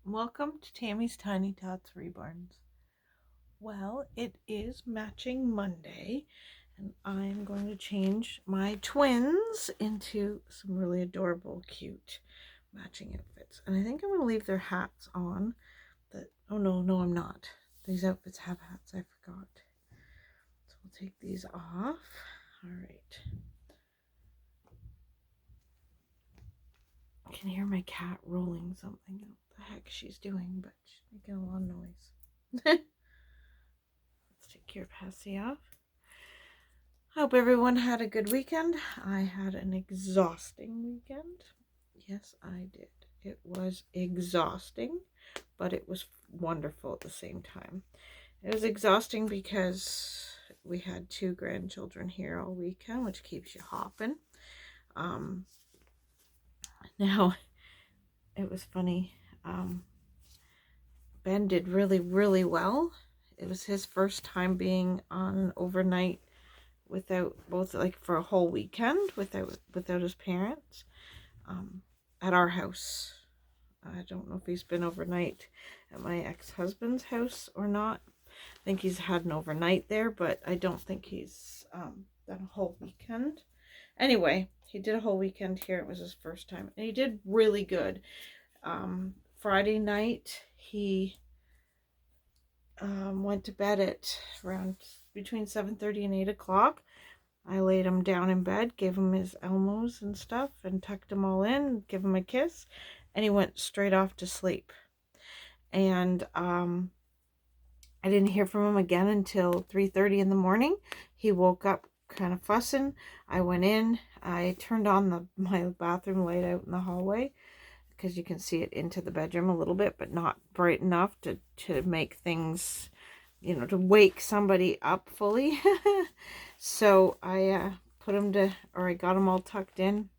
Welcome to Tammy's Tiny Tots Reborns. Well, it is matching Monday, and I'm going to change my twins into some really adorable, cute matching outfits. And I think I'm going to leave their hats on. Oh no, I'm not. These outfits have hats, I forgot. So we'll take these off. All right. I can hear my cat rolling something. What the heck she's doing, but she's making a lot of noise. Let's take your passy off. Hope everyone had a good weekend. I had an exhausting weekend. Yes, I did. It was exhausting, but it was wonderful at the same time. It was exhausting because we had 2 grandchildren here all weekend, which keeps you hopping. Now, it was funny. Ben did really, really well. It was his first time being on an overnight without for a whole weekend without his parents at our house. I don't know if he's been overnight at my ex-husband's house or not. I think he's had an overnight there, but I don't think he's done a whole weekend. Anyway, he did a whole weekend here. It was his first time, and he did really good. Friday night, he went to bed at around between 7:30 and 8 o'clock. I laid him down in bed, gave him his Elmos and stuff, and tucked him all in, give him a kiss, and he went straight off to sleep. And I didn't hear from him again until 3:30 in the morning. He woke up kind of fussing. I went in. I turned on my bathroom light out in the hallway because you can see it into the bedroom a little bit, but not bright enough to make things, to wake somebody up fully. So I I got him all tucked in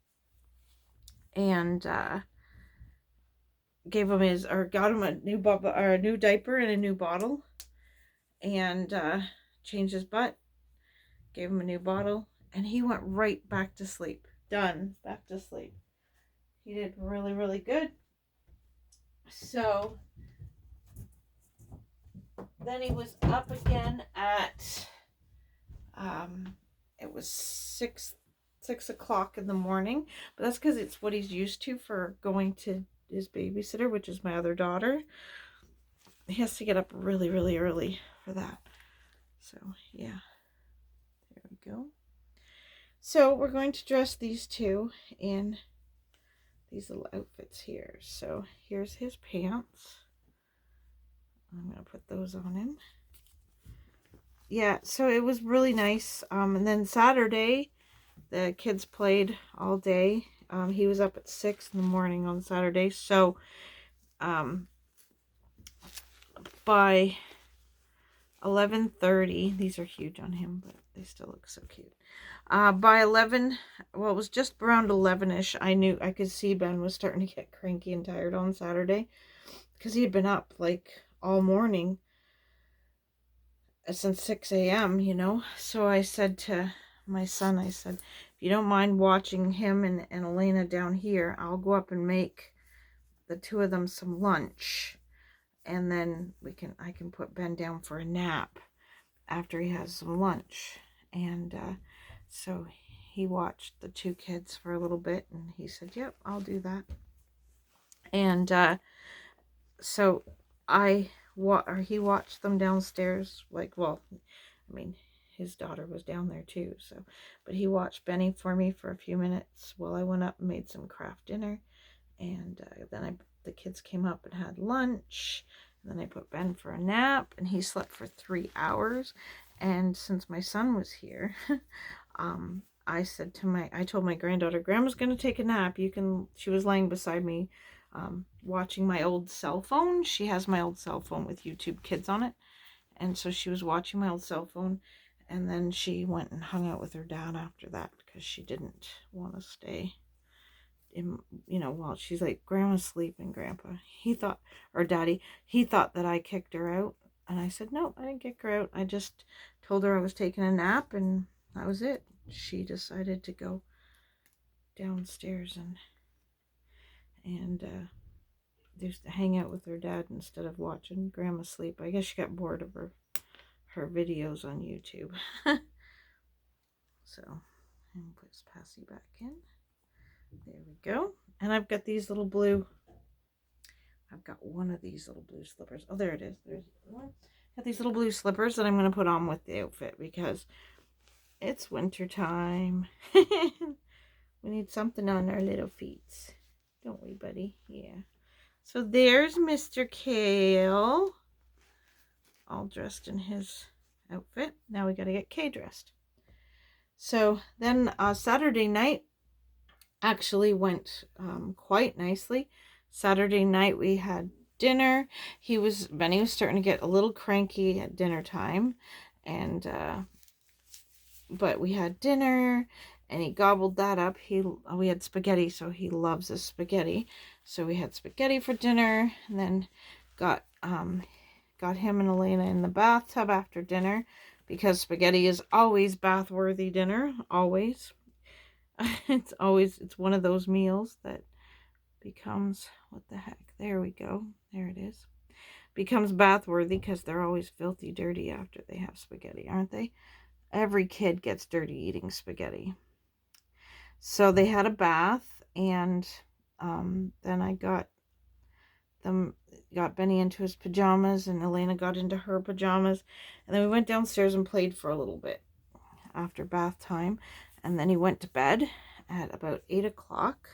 and got him a new diaper and a new bottle, and changed his butt, gave him a new bottle, and he went right back to sleep. Done, back to sleep. He did really, really good. So then he was up again at it was 6 o'clock in the morning, but that's because it's what he's used to for going to his babysitter, which is my other daughter. He has to get up really, really early for that. So yeah, there we go. So we're going to dress these two in these little outfits here. So here's his pants. I'm going to put those on him. Yeah, so it was really nice. And then Saturday, the kids played all day. He was up at 6 in the morning on Saturday. So by 11:30, these are huge on him, but they still look so cute. By 11, well, it was just around 11ish. I could see Ben was starting to get cranky and tired on Saturday because he had been up like all morning since 6 a.m., So I said to my son, I said, if you don't mind watching him and Elena down here, I'll go up and make the 2 of them some lunch. And then I can put Ben down for a nap after he has some lunch. And so he watched the 2 kids for a little bit, and he said, yep, I'll do that. And so he watched them downstairs, his daughter was down there too, but he watched Benny for me for a few minutes while I went up and made some craft dinner. And then the kids came up and had lunch. And then I put Ben for a nap, and he slept for 3 hours. And since my son was here, I told my granddaughter, Grandma's going to take a nap. She was laying beside me, watching my old cell phone. She has my old cell phone with YouTube Kids on it. And so she was watching my old cell phone. And then she went and hung out with her dad after that because she didn't want to stay while she's like, Grandma's sleeping, Grandpa. Daddy, he thought that I kicked her out. And I said, no, I didn't kick her out. I just told her I was taking a nap, and that was it. She decided to go downstairs and used to hang out with her dad instead of watching Grandma sleep. I guess she got bored of her videos on YouTube. So, and put Passy back in. There we go. And I've got these little blue. I've got one of these little blue slippers. Oh, there it is. There's one. Got these little blue slippers that I'm going to put on with the outfit because it's winter time. We need something on our little feet. Don't we, buddy? Yeah. So there's Mr. Kale. All dressed in his outfit. Now we got to get Kaye dressed. So then Saturday night actually went quite nicely. Saturday night we had dinner. Benny was starting to get a little cranky at dinner time, and but we had dinner and he gobbled that up. We had spaghetti, so he loves his spaghetti. So we had spaghetti for dinner, and then got him and Elena in the bathtub after dinner because spaghetti is always bath-worthy dinner, always. It's one of those meals that becomes, what the heck, there we go, there it is, becomes bath-worthy because they're always filthy dirty after they have spaghetti, aren't they? Every kid gets dirty eating spaghetti. So they had a bath, and then I got Benny into his pajamas, and Elena got into her pajamas, and then we went downstairs and played for a little bit after bath time, and then he went to bed at about 8 o'clock,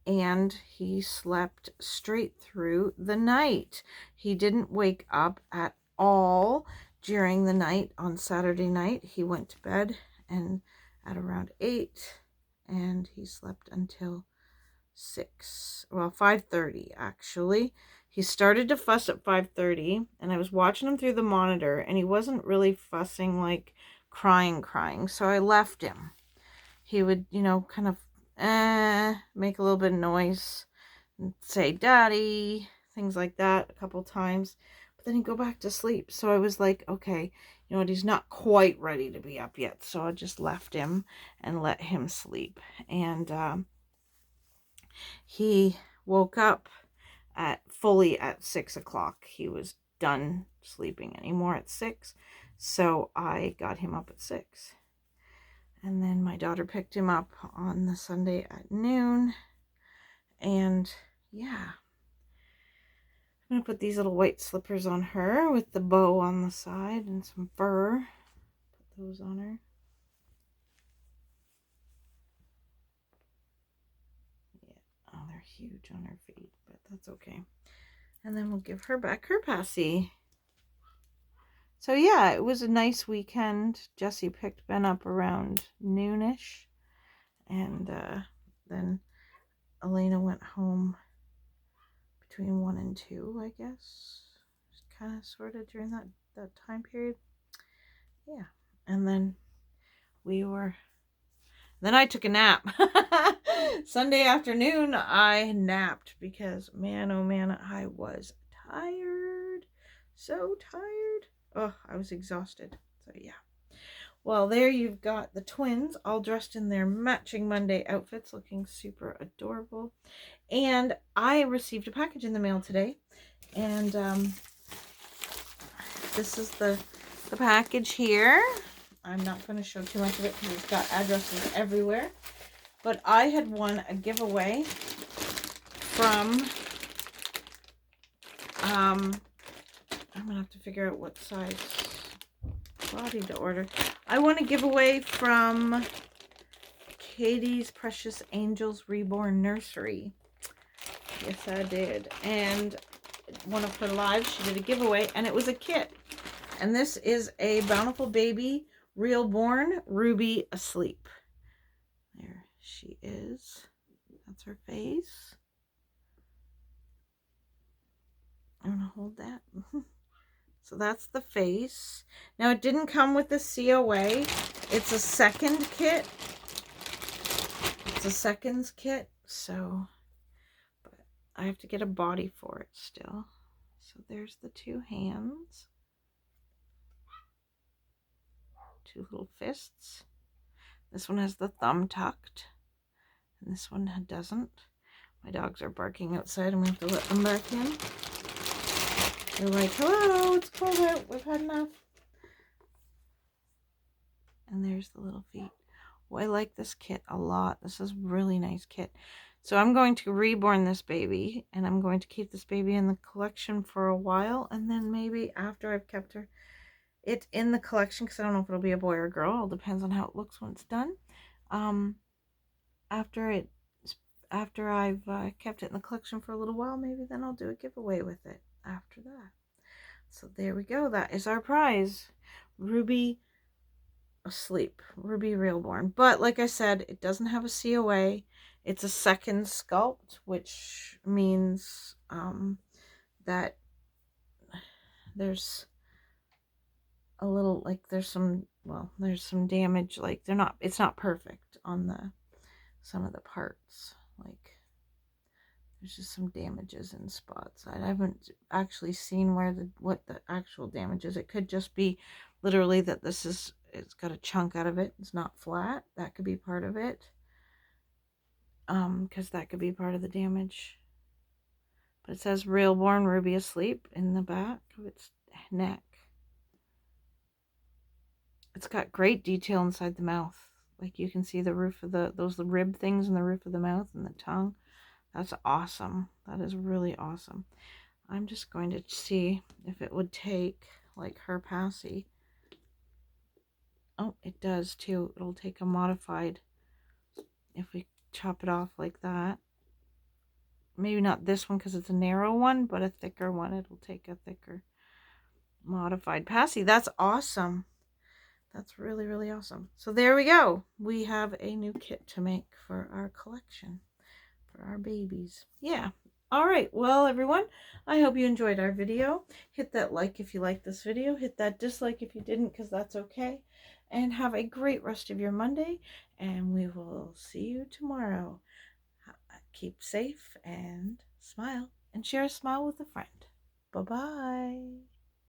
and he slept straight through the night. He didn't wake up at all during the night on Saturday night. He went to bed and at around 8, and he slept until 5:30 actually. He started to fuss at 5:30, and I was watching him through the monitor, and he wasn't really fussing like crying, so I left him. He would, kind of make a little bit of noise and say daddy, things like that a couple times, but then he'd go back to sleep. So I was like, okay, he's not quite ready to be up yet, so I just left him and let him sleep. And he woke up fully at 6 o'clock. He was done sleeping anymore at 6, so I got him up at 6. And then my daughter picked him up on the Sunday at noon. And yeah, I'm going to put these little white slippers on her with the bow on the side and some fur. Put those on her. Yeah, oh, they're huge on her feet, but that's okay. And then we'll give her back her passy. So yeah, it was a nice weekend. Jessie picked Ben up around noonish, and then Elena went home between 1 and 2, I guess. Just kind of sort of during that time period. Yeah. And then then I took a nap. Sunday afternoon, I napped because, man, oh man, I was tired. So tired. Oh, I was exhausted. So yeah. Well, there you've got the twins all dressed in their matching Monday outfits, looking super adorable. And I received a package in the mail today, and this is the package here. I'm not going to show too much of it because it's got addresses everywhere, but I had won a giveaway from I'm gonna have to figure out what size body to order. I won a giveaway from Katie's Precious Angels Reborn Nursery. Yes, I did. And one of her lives, she did a giveaway, and it was a kit. And this is a Bountiful Baby Reborn Ruby Asleep. There she is. That's her face. I'm going to hold that. So that's the face. Now, it didn't come with the COA. It's a second kit. It's a seconds kit. So, but I have to get a body for it still. So there's the 2 hands. 2 little fists. This one has the thumb tucked, and this one doesn't. My dogs are barking outside and we have to let them back in. They're like, hello, it's cold out. We've had enough. And there's the little feet. Oh, I like this kit a lot. This is a really nice kit. So I'm going to reborn this baby, and I'm going to keep this baby in the collection for a while, and then maybe after I've kept it in the collection, because I don't know if it'll be a boy or a girl. It all depends on how it looks when it's done. After I've kept it in the collection for a little while, maybe then I'll do a giveaway with it after that. So there we go. That is our prize. Ruby asleep. Ruby Reborn. But like I said, it doesn't have a COA. It's a second sculpt, which means that there's a little, like, there's some damage. Like, it's not perfect on some of the parts. Like, there's just some damages in spots. I haven't actually seen what the actual damage is. It could just be literally that it's got a chunk out of it. It's not flat. That could be part of it. Because that could be part of the damage. But it says Reborn Ruby asleep in the back of its neck. It's got great detail inside the mouth. Like, you can see the roof of those rib things in the roof of the mouth and the tongue. That's awesome. That is really awesome. I'm just going to see if it would take, like, her passy. Oh, it does too. It'll take a modified if we chop it off like that. Maybe not this one because it's a narrow one, but a thicker one. It'll take a thicker modified passy. That's awesome. That's really, really awesome. So there we go. We have a new kit to make for our collection, for our babies. Yeah. All right. Well, everyone, I hope you enjoyed our video. Hit that like if you liked this video. Hit that dislike if you didn't, because that's okay. And have a great rest of your Monday. And we will see you tomorrow. Keep safe and smile. And share a smile with a friend. Bye-bye.